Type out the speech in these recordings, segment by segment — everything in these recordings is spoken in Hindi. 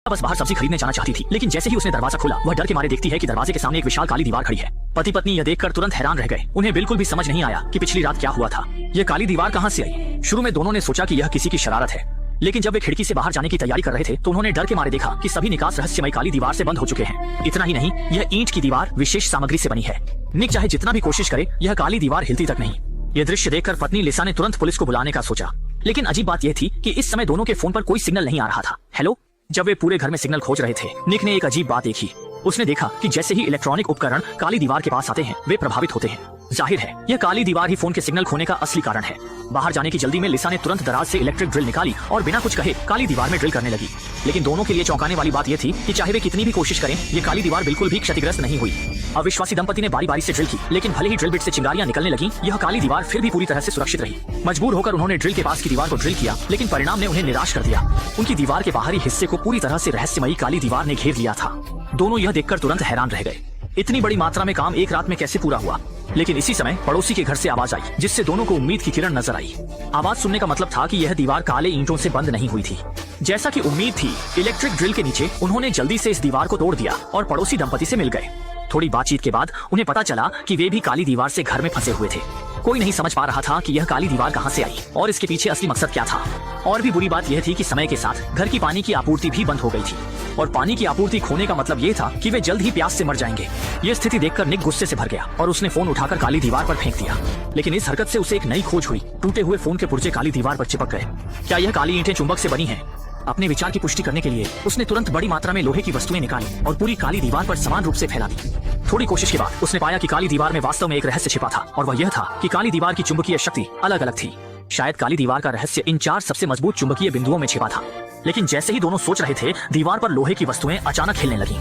बस बाहर सब्जी खरीदने जाना चाहती थी, लेकिन जैसे ही उसने दरवाजा खोला वह डर के मारे देखती है कि दरवाजे के सामने एक विशाल काली दीवार खड़ी है। पति पत्नी यह देखकर तुरंत हैरान रह गए। उन्हें बिल्कुल भी समझ नहीं आया कि पिछली रात क्या हुआ था। यह काली दीवार कहां से आई। शुरू में दोनों ने सोचा कि यह किसी की शरारत है, लेकिन जब वे खिड़की से बाहर जाने की तैयारी कर रहे थे तो उन्होंने डर के मारे देखा कि सभी निकास रहस्यमय काली दीवार से बंद हो चुके हैं। इतना ही नहीं, यह ईंट की दीवार विशेष सामग्री से बनी है। निक चाहे जितना भी कोशिश करे यह काली दीवार हिलती तक नहीं। यह दृश्य देखकर पत्नी लिसा ने तुरंत पुलिस को बुलाने का सोचा, लेकिन अजीब बात यह थी कि इस समय दोनों के फोन पर कोई सिग्नल नहीं आ रहा था। हेलो। जब वे पूरे घर में सिग्नल खोज रहे थे, निक ने एक अजीब बात देखी। उसने देखा कि जैसे ही इलेक्ट्रॉनिक उपकरण काली दीवार के पास आते हैं वे प्रभावित होते हैं। जाहिर है यह काली दीवार ही फोन के सिग्नल खोने का असली कारण है। बाहर जाने की जल्दी में लिसा ने तुरंत दराज से इलेक्ट्रिक ड्रिल निकाली और बिना कुछ कहे काली दीवार में ड्रिल करने लगी। लेकिन दोनों के लिए चौंकाने वाली बात यह थी कि चाहे वे कितनी भी कोशिश करें, ये काली दीवार बिल्कुल भी क्षतिग्रस्त नहीं हुई। अविश्वासी दंपति ने बारी बारी से ड्रिल की, लेकिन भले ही ड्रिल बिट से चिंगारियां निकलने लगी, यह काली दीवार फिर भी पूरी तरह से सुरक्षित रही। मजबूर होकर उन्होंने ड्रिल के पास की दीवार को ड्रिल किया, लेकिन परिणाम ने उन्हें निराश कर दिया। उनकी दीवार के बाहरी हिस्से को पूरी तरह से रहस्यमयी काली दीवार ने घेर लिया था। दोनों यह देखकर तुरंत हैरान रह गए। इतनी बड़ी मात्रा में काम एक रात में कैसे पूरा हुआ। लेकिन इसी समय पड़ोसी के घर से आवाज आई, जिससे दोनों को उम्मीद की किरण नजर आई। आवाज सुनने का मतलब था कि यह दीवार काले ईंटों से बंद नहीं हुई थी। जैसा कि उम्मीद थी, इलेक्ट्रिक ड्रिल के नीचे उन्होंने जल्दी से इस दीवार को तोड़ दिया और पड़ोसी दंपति से मिल गए। थोड़ी बातचीत के बाद उन्हें पता चला कि वे भी काली दीवार से घर में फंसे हुए थे। कोई नहीं समझ पा रहा था कि यह काली दीवार कहां से आई और इसके पीछे असली मकसद क्या था। और भी बुरी बात यह थी कि समय के साथ घर की पानी की आपूर्ति भी बंद हो गई थी, और पानी की आपूर्ति खोने का मतलब यह था कि वे जल्द ही प्यास से मर जाएंगे। यह स्थिति देखकर निक गुस्से से भर गया और उसने फोन उठाकर काली दीवार पर फेंक दिया। लेकिन इस हरकत से उसे एक नई खोज हुई। टूटे हुए फोन के पुर्जे काली दीवार पर चिपक गए। क्या यह काली ईंटें चुंबक से बनी हैं? अपने विचार की पुष्टि करने के लिए उसने तुरंत बड़ी मात्रा में लोहे की वस्तुएं निकाली और पूरी काली दीवार पर समान रूप से फैला दी। थोड़ी कोशिश के बाद उसने पाया कि काली दीवार में वास्तव में एक रहस्य छिपा था, और वह यह था कि काली दीवार की चुंबकीय शक्ति अलग अलग थी। शायद काली दीवार का रहस्य इन 4 सबसे मजबूत चुंबकीय बिंदुओं में छिपा था। लेकिन जैसे ही दोनों सोच रहे थे, दीवार पर लोहे की वस्तुएं अचानक हिलने लगीं।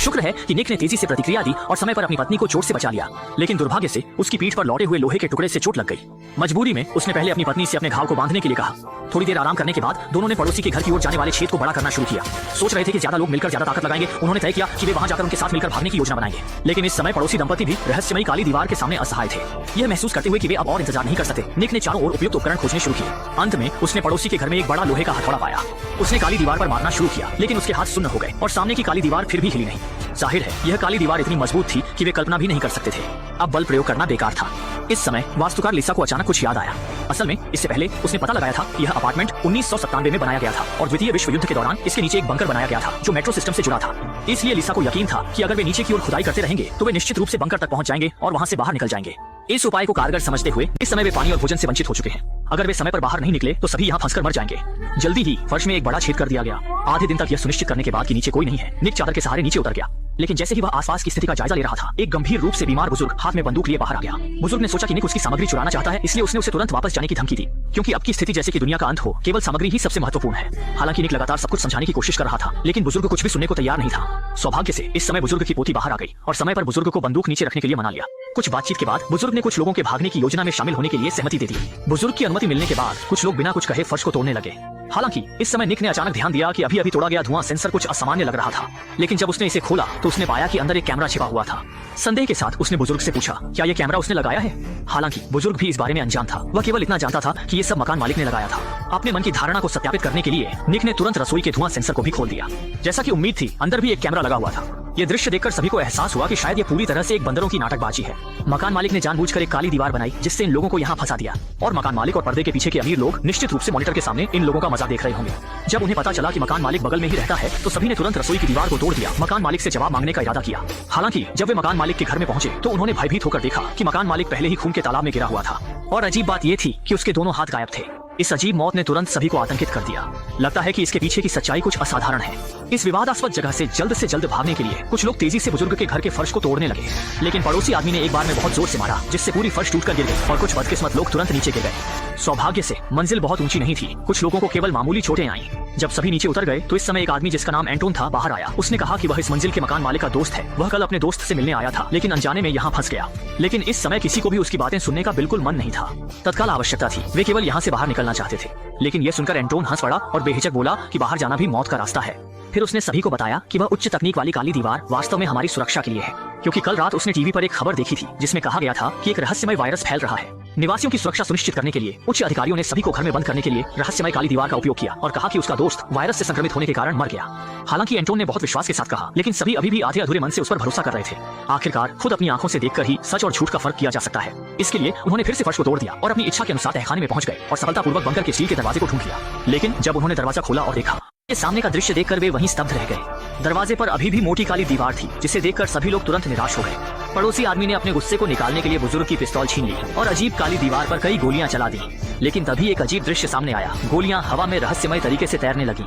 शुक्र है कि निक ने तेजी से प्रतिक्रिया दी और समय पर अपनी पत्नी को चोट से बचा लिया, लेकिन दुर्भाग्य से उसकी पीठ पर लौटे हुए लोहे के टुकड़े से चोट लग गई। मजबूरी में उसने पहले अपनी पत्नी से अपने घाव को बांधने के लिए कहा। थोड़ी देर आराम करने के बाद दोनों ने पड़ोसी के घर की ओर जाने वाले छेद को बड़ा करना शुरू किया। सोच रहे थे कि ज्यादा लोग मिलकर ज्यादा ताकत लगाएंगे। उन्होंने तय किया कि वे वहां जाकर उनके साथ मिलकर भागने की योजना बनाएंगे। लेकिन इस समय पड़ोसी दंपति भी रहस्यमयी काली दीवार के सामने असहाय थे। यह महसूस करते हुए कि वे अब और इंतजार नहीं कर सकते, निक ने चारों ओर उपयुक्त उपकरण खोजने शुरू किए। अंत में उसने पड़ोसी के घर में एक बड़ा लोहे का हथौड़ा पाया। उसने काली दीवार पर मारना शुरू किया, लेकिन उसके हाथ सुन्न हो गए और सामने की काली दीवार फिर भी हिली नहीं। जाहिर है यह काली दीवार इतनी मजबूत थी कि वे कल्पना भी नहीं कर सकते थे। अब बल प्रयोग करना बेकार था। इस समय वास्तुकार लिसा को अचानक कुछ याद आया। असल में इससे पहले उसने पता लगाया था कि यह अपार्टमेंट 1997 में बनाया गया था और द्वितीय विश्व युद्ध के दौरान इसके नीचे एक बंकर बनाया गया था जो मेट्रो सिस्टम से जुड़ा था। इसलिए लिसा को यकीन था कि अगर वे नीचे की ओर खुदाई करते रहेंगे तो वे निश्चित रूप से बंकर तक पहुंच जाएंगे और वहां से बाहर निकल जाएंगे। इस उपाय को कारगर समझते हुए इस समय वे पानी और भोजन से वंचित हो चुके हैं। अगर वे समय पर बाहर नहीं निकले तो सभी यहाँ फंसकर मर जाएंगे। जल्दी ही फर्श में एक बड़ा छेद कर दिया गया। आधे दिन तक यह सुनिश्चित करने के बाद कि नीचे कोई नहीं है, निक चादर के सहारे नीचे उतर गया। लेकिन जैसे ही वह आसपास की स्थिति का जायजा ले रहा था, एक गंभीर रूप से बीमार बुजुर्ग हाथ में बंदूक लिए बाहर आ गया। बुजुर्ग ने सोचा कि निक उसकी सामग्री चुराना चाहता है, इसलिए उसने उसे तुरंत वापस जाने की धमकी दी, क्योंकि अब की स्थिति जैसे कि दुनिया का अंत हो, केवल सामग्री ही सबसे महत्वपूर्ण है। हालांकि निक लगातार सब कुछ समझाने की कोशिश कर रहा था, लेकिन बुजुर्ग कुछ भी सुनने को तैयार नहीं था। सौभाग्य से इस समय बुजुर्ग की पोती बाहर आ गई और समय पर बुजुर्ग को बंदूक नीचे रखने के लिए मना लिया। कुछ बातचीत के बाद बुजुर्ग ने कुछ लोगों के भागने की योजना में शामिल होने के लिए सहमति दे दी। बुजुर्ग की अनुमति मिलने के बाद कुछ लोग बिना कुछ कहे फर्श को तोड़ने लगे। हालांकि इस समय निक ने अचानक ध्यान दिया कि अभी तोड़ा गया धुआं सेंसर कुछ असामान्य लग रहा था। लेकिन जब उसने इसे खोला तो उसने पाया कि अंदर एक कैमरा छिपा हुआ था। संदेह के साथ उसने बुजुर्ग से पूछा, क्या यह कैमरा उसने लगाया है? हालांकि बुजुर्ग भी इस बारे में अनजान था। वह केवल इतना जानता था कि ये सब मकान मालिक ने लगाया था। अपने मन की धारणा को सत्यापित करने के लिए निक ने तुरंत रसोई के धुआं सेंसर को भी खोल दिया। जैसा कि उम्मीद थी, अंदर भी एक कैमरा लगा हुआ था। ये दृश्य देखकर सभी को एहसास हुआ कि शायद ये पूरी तरह से एक बंदरों की नाटकबाजी है। मकान मालिक ने जानबूझकर एक काली दीवार बनाई जिससे इन लोगों को यहाँ फंसा दिया, और मकान मालिक और पर्दे के पीछे के अमीर लोग निश्चित रूप से मॉनिटर के सामने इन लोगों का मजाक देख रहे होंगे। जब उन्हें पता चला कि मकान मालिक बगल में ही रहता है तो सभी ने तुरंत रसोई की दीवार को तोड़ दिया, मकान मालिक से जवाब मांगने का इरादा किया। हालांकि जब वे मकान मालिक के घर में पहुंचे तो उन्होंने भयभीत होकर देखा कि मकान मालिक पहले ही खून के तालाब में गिरा हुआ था, और अजीब बात यह थी कि उसके दोनों हाथ गायब थे। इस अजीब मौत ने तुरंत सभी को आतंकित कर दिया। लगता है कि इसके पीछे की सच्चाई कुछ असाधारण है। इस विवादास्पद जगह से जल्द भागने के लिए कुछ लोग तेजी से बुजुर्ग के घर के फर्श को तोड़ने लगे, लेकिन पड़ोसी आदमी ने एक बार में बहुत जोर से मारा जिससे पूरी फर्श टूटकर गिर गई और कुछ बदकिस्मत लोग तुरंत नीचे गिर गए। सौभाग्य से मंजिल बहुत ऊंची नहीं थी, कुछ लोगों को केवल मामूली चोटें आईं। जब सभी नीचे उतर गए तो इस समय एक आदमी जिसका नाम एंटोन था बाहर आया। उसने कहा कि वह इस मंजिल के मकान मालिक का दोस्त है। वह कल अपने दोस्त से मिलने आया था, लेकिन अनजाने में यहाँ फंस गया। लेकिन इस समय किसी को भी उसकी बातें सुनने का बिल्कुल मन नहीं था। तत्काल आवश्यकता थी, वे केवल यहाँ से बाहर निकलना चाहते थे। लेकिन यह सुनकर एंटोन हंस पड़ा और बेहिचक बोला कि बाहर जाना भी मौत का रास्ता है। फिर उसने सभी को बताया कि वह उच्च तकनीक वाली काली दीवार वास्तव में हमारी सुरक्षा के लिए है, क्योंकि कल रात उसने टीवी पर एक खबर देखी थी जिसमें कहा गया था कि एक रहस्यमय वायरस फैल रहा है निवासियों की सुरक्षा सुनिश्चित करने के लिए उच्च अधिकारियों ने सभी को घर में बंद करने के लिए रहस्यमय काली दीवार का उपयोग किया और कहा कि उसका दोस्त वायरस से संक्रमित होने के कारण मर गया। हालांकि एंटोन ने बहुत विश्वास के साथ कहा, लेकिन सभी अभी भी आधे अधूरे मन से उस पर भरोसा कर रहे थे। आखिरकार खुद अपनी आंखों से देखकर ही सच और झूठ का फर्क किया जा सकता है। इसके लिए उन्होंने फिर से फर्श को तोड़ दिया और अपनी इच्छा के अनुसार तहखाने में पहुंच गए और सफलतापूर्वक बंकर के स्टील के दरवाजे को ढूंढ लिया। लेकिन जब उन्होंने दरवाजा खोला और देखा, सामने का दृश्य देखकर वे वहीं स्तब्ध रह गए। दरवाजे पर अभी भी मोटी काली दीवार थी, जिसे देखकर सभी लोग तुरंत निराश हो गए। पड़ोसी आदमी ने अपने गुस्से को निकालने के लिए बुजुर्ग की पिस्तौल छीन ली और अजीब काली दीवार पर कई गोलियां चला दी। लेकिन तभी एक अजीब दृश्य सामने आया। गोलियां हवा में रहस्यमय तरीके से तैरने लगी।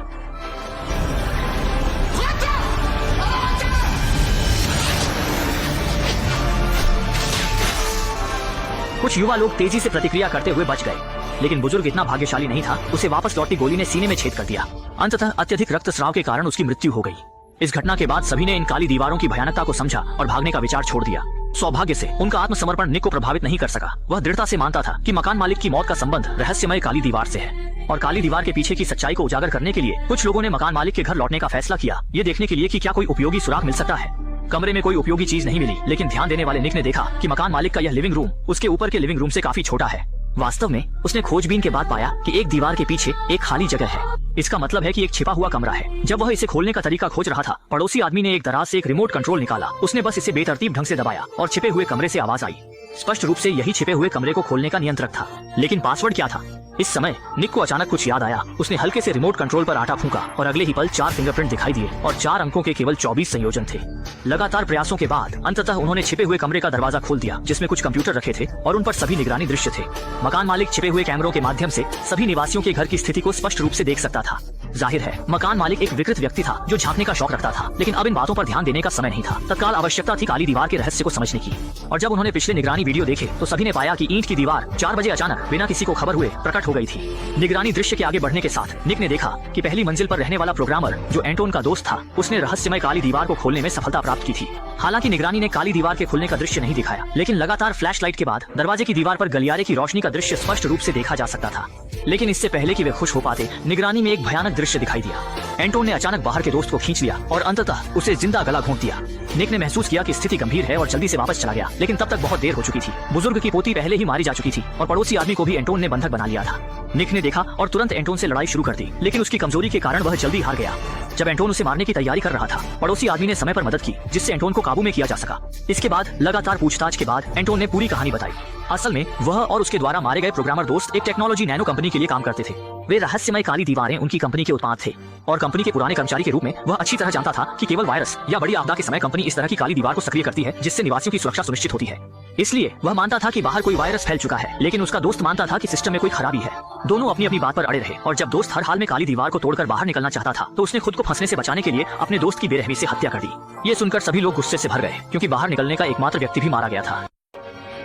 कुछ युवा लोग तेजी से प्रतिक्रिया करते हुए बच गए, लेकिन बुजुर्ग इतना भाग्यशाली नहीं था। उसे वापस लौटती गोली ने सीने में छेद कर दिया। अंततः अत्यधिक रक्तस्राव के कारण उसकी मृत्यु हो गई। इस घटना के बाद सभी ने इन काली दीवारों की भयानकता को समझा और भागने का विचार छोड़ दिया। सौभाग्य से उनका आत्मसमर्पण निक को प्रभावित नहीं कर सका। वह दृढ़ता से मानता था कि मकान मालिक की मौत का संबंध रहस्यमय काली दीवार से है और काली दीवार के पीछे की सच्चाई को उजागर करने के लिए कुछ लोगों ने मकान मालिक के घर लौटने का फैसला किया, ये देखने के लिए कि क्या कोई उपयोगी सुराग मिल सकता है। कमरे में कोई उपयोगी चीज नहीं मिली, लेकिन ध्यान देने वाले निक ने देखा कि मकान मालिक का यह लिविंग रूम उसके ऊपर के लिविंग रूम से काफी छोटा है। वास्तव में उसने खोजबीन के बाद पाया कि एक दीवार के पीछे एक खाली जगह है। इसका मतलब है कि एक छिपा हुआ कमरा है। जब वह इसे खोलने का तरीका खोज रहा था, पड़ोसी आदमी ने एक दराज से एक रिमोट कंट्रोल निकाला। उसने बस इसे बेतरतीब ढंग से दबाया और छिपे हुए कमरे से आवाज आई। स्पष्ट रूप से यही छिपे हुए कमरे को खोलने का नियंत्रक था। लेकिन पासवर्ड क्या था? इस समय निक को अचानक कुछ याद आया। उसने हल्के से रिमोट कंट्रोल पर आटा फूंका और अगले ही पल 4 फिंगरप्रिंट दिखाई दिए और 4 अंकों के केवल 24 संयोजन थे। लगातार प्रयासों के बाद अंततः उन्होंने छिपे हुए कमरे का दरवाजा खोल दिया, जिसमें कुछ कंप्यूटर रखे थे और उन पर सभी निगरानी दृश्य थे। मकान मालिक छिपे हुए कैमरों के माध्यम से सभी निवासियों के घर की स्थिति को स्पष्ट रूप से देख सकता था। जाहिर है मकान मालिक एक विकृत व्यक्ति था जो झांकने का शौक रखता था, लेकिन अब इन बातों पर ध्यान देने का समय नहीं था। तत्काल आवश्यकता थी काली दीवार के रहस्य को समझने की। और जब उन्होंने पिछले निगरानी वीडियो देखे तो सभी ने पाया कि ईंट की दीवार 4 बजे अचानक बिना किसी को खबर हुए प्रकट हो गई थी। निगरानी दृश्य के आगे बढ़ने के साथ निक ने देखा कि पहली मंजिल पर रहने वाला प्रोग्रामर जो एंटोन का दोस्त था, उसने रहस्यमय काली दीवार को खोलने में सफलता प्राप्त की थी। हालांकि निगरानी ने काली दीवार के खुलने का दृश्य नहीं दिखाया, लेकिन लगातार फ्लैशलाइट के बाद दरवाजे की दीवार पर गलियारे की रोशनी का दृश्य स्पष्ट रूप से देखा जा सकता था। लेकिन इससे पहले कि वे खुश हो पाते, निगरानी में एक भयानक दृश्य दिखाई दिया। एंटोन ने अचानक बाहर के दोस्त को खींच लिया और अंततः उसे जिंदा गला घोंट दिया। निक ने महसूस किया कि स्थिति गंभीर है और जल्दी से वापस चला गया, लेकिन तब तक बहुत देर हो चुकी थी। बुजुर्ग की पोती पहले ही मारी जा चुकी थी और पड़ोसी आदमी को भी एंटोन ने बंधक बना लिया था। निक ने देखा और तुरंत एंटोन से लड़ाई शुरू कर दी, लेकिन उसकी कमजोरी के कारण वह जल्दी हार गया। जब एंटोन उसे मारने की तैयारी कर रहा था, पड़ोसी आदमी ने समय पर मदद की, जिससे एंटोन को काबू में किया जा सका। इसके बाद लगातार पूछताछ के बाद एंटोन ने पूरी कहानी बताई। असल में वह और उसके द्वारा मारे गए प्रोग्रामर दोस्त एक टेक्नोलॉजी नैनो कंपनी के लिए काम करते थे। वे रहस्यमय काली दीवारें उनकी कंपनी के उत्पाद थे और कंपनी के पुराने कर्मचारी के रूप में वह अच्छी तरह जानता था कि केवल वायरस या बड़ी आपदा के समय कंपनी इस तरह की काली दीवार को सक्रिय करती है, जिससे निवासियों की सुरक्षा सुनिश्चित होती है। इसलिए वह मानता था कि बाहर कोई वायरस फैल चुका है, लेकिन उसका दोस्त मानता था कि सिस्टम में कोई खराबी है। दोनों अपनी अपनी बात पर अड़े रहे और जब दोस्त हर हाल में काली दीवार को तोड़कर बाहर निकलना चाहता था, तो उसने खुद को फंसने से बचाने के लिए अपने दोस्त की बेरहमी से हत्या कर दी। ये सुनकर सभी लोग गुस्से से भर गए, क्योंकि बाहर निकलने का एकमात्र व्यक्ति भी मारा गया था।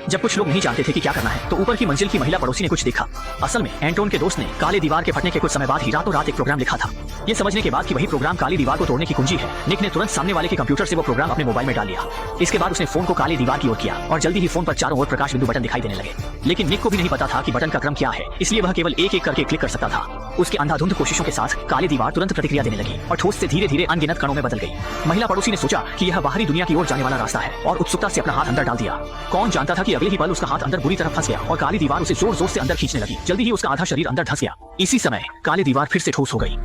जब कुछ लोग नहीं जानते थे कि क्या करना है, तो ऊपर की मंजिल की महिला पड़ोसी ने कुछ देखा। असल में एंटोन के दोस्त ने काली दीवार के फटने के कुछ समय बाद ही रातों रात एक प्रोग्राम लिखा था। ये समझने के बाद कि वही प्रोग्राम काली दीवार को तोड़ने की कुंजी है, निक ने तुरंत सामने वाले के कंप्यूटर से वो प्रोग्राम अपने मोबाइल में डाल लिया। इसके बाद उसने फोन को काली दीवार की ओर किया और जल्दी ही फोन पर चारों ओर प्रकाश बिंदु बटन दिखाई देने लगे। लेकिन निक को भी नहीं पता था कि बटन का क्रम क्या है, इसलिए वह केवल एक एक करके क्लिक कर सकता था। उसके अंधाधुंध कोशिशों के साथ काली दीवार तुरंत प्रतिक्रिया देने लगी और ठोस से धीरे धीरे अनगिनत कणों में बदल गई। महिला पड़ोसी ने सोचा कि यह बाहरी दुनिया की ओर जाने वाला रास्ता है और उत्सुकता से अपना हाथ अंदर डाल दिया। कौन जानता था कि अगले ही पल उसका हाथ अंदर बुरी तरह फंस गया और काली दीवार उसे जोर जोर से अंदर खींचने लगी। जल्दी ही उसका आधा शरीर अंदर धंस गया। इसी समय काली दीवार फिर से ठोस हो गई।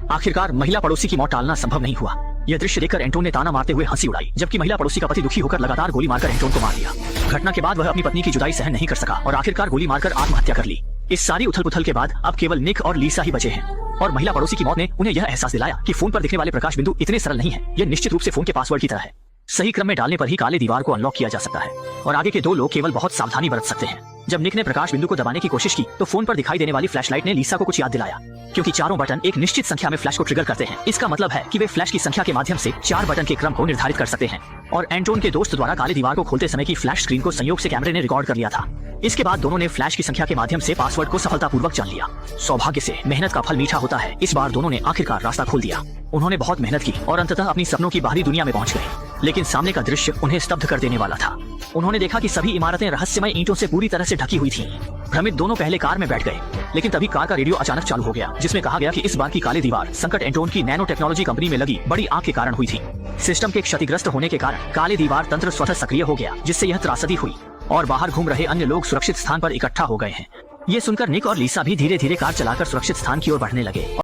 आखिरकार महिला पड़ोसी की मौत टालना संभव नहीं हुआ। यह दृश्य देखकर एंटोन ने ताना मारते हुए हंसी उड़ाई, जबकि महिला पड़ोसी का पति दुखी होकर लगातार गोली मारकर एंटोन को मार दिया। घटना के बाद वह अपनी पत्नी की जुदाई सहन नहीं कर सका और आखिरकार गोली मारकर आत्महत्या कर ली। इस सारी उथल पुथल के बाद अब केवल निक और लीसा ही बचे हैं और महिला पड़ोसी की मौत ने उन्हें यह एहसास दिलाया कि फोन पर दिखने वाले प्रकाश बिंदु इतने सरल नहीं है। यह निश्चित रूप से फोन के पासवर्ड की तरह है। सही क्रम में डालने पर ही काले दीवार को अनलॉक किया जा सकता है और आगे के 2 लोग केवल बहुत सावधानी बरत सकते हैं। जब निक ने प्रकाश बिंदु को दबाने की कोशिश की तो फोन पर दिखाई देने वाली फ्लैशलाइट ने लीसा को कुछ याद दिलाया, क्योंकि चारों बटन एक निश्चित संख्या में फ्लैश को ट्रिगर करते हैं। इसका मतलब है कि वे फ्लैश की संख्या के माध्यम से 4 बटन के क्रम को निर्धारित कर सकते हैं और एंटोन के दोस्त द्वारा काली दीवार को खोलते समय की फ्लैश स्क्रीन को संयोग से कैमरे ने रिकॉर्ड कर लिया था। इसके बाद दोनों ने फ्लैश की संख्या के माध्यम से पासवर्ड को सफलतापूर्वक जान लिया। सौभाग्य से मेहनत का फल मीठा होता है। इस बार दोनों ने आखिरकार रास्ता खोल दिया। उन्होंने बहुत मेहनत की और अंततः अपनी सपनों की बाहरी दुनिया में पहुंच गए, लेकिन सामने का दृश्य उन्हें स्तब्ध कर देने वाला था। उन्होंने देखा कि सभी इमारतें रहस्यमय ईंटों से पूरी तरह से ढकी हुई थीं। भ्रमित दोनों पहले कार में बैठ गए, लेकिन तभी कार का रेडियो अचानक चालू हो गया, जिसमें कहा गया कि इस बार की काली दीवार संकट एंटोन की नैनो टेक्नोलॉजी कंपनी में लगी बड़ी आग के कारण हुई थी। सिस्टम के क्षतिग्रस्त होने के कारण काली दीवार तंत्र स्वतः सक्रिय हो गया, जिससे यह त्रासदी हुई और बाहर घूम रहे अन्य लोग सुरक्षित स्थान पर इकट्ठा हो गए हैं। ये सुनकर निक और लीसा भी धीरे धीरे कार चलाकर सुरक्षित स्थान की ओर बढ़ने लगे।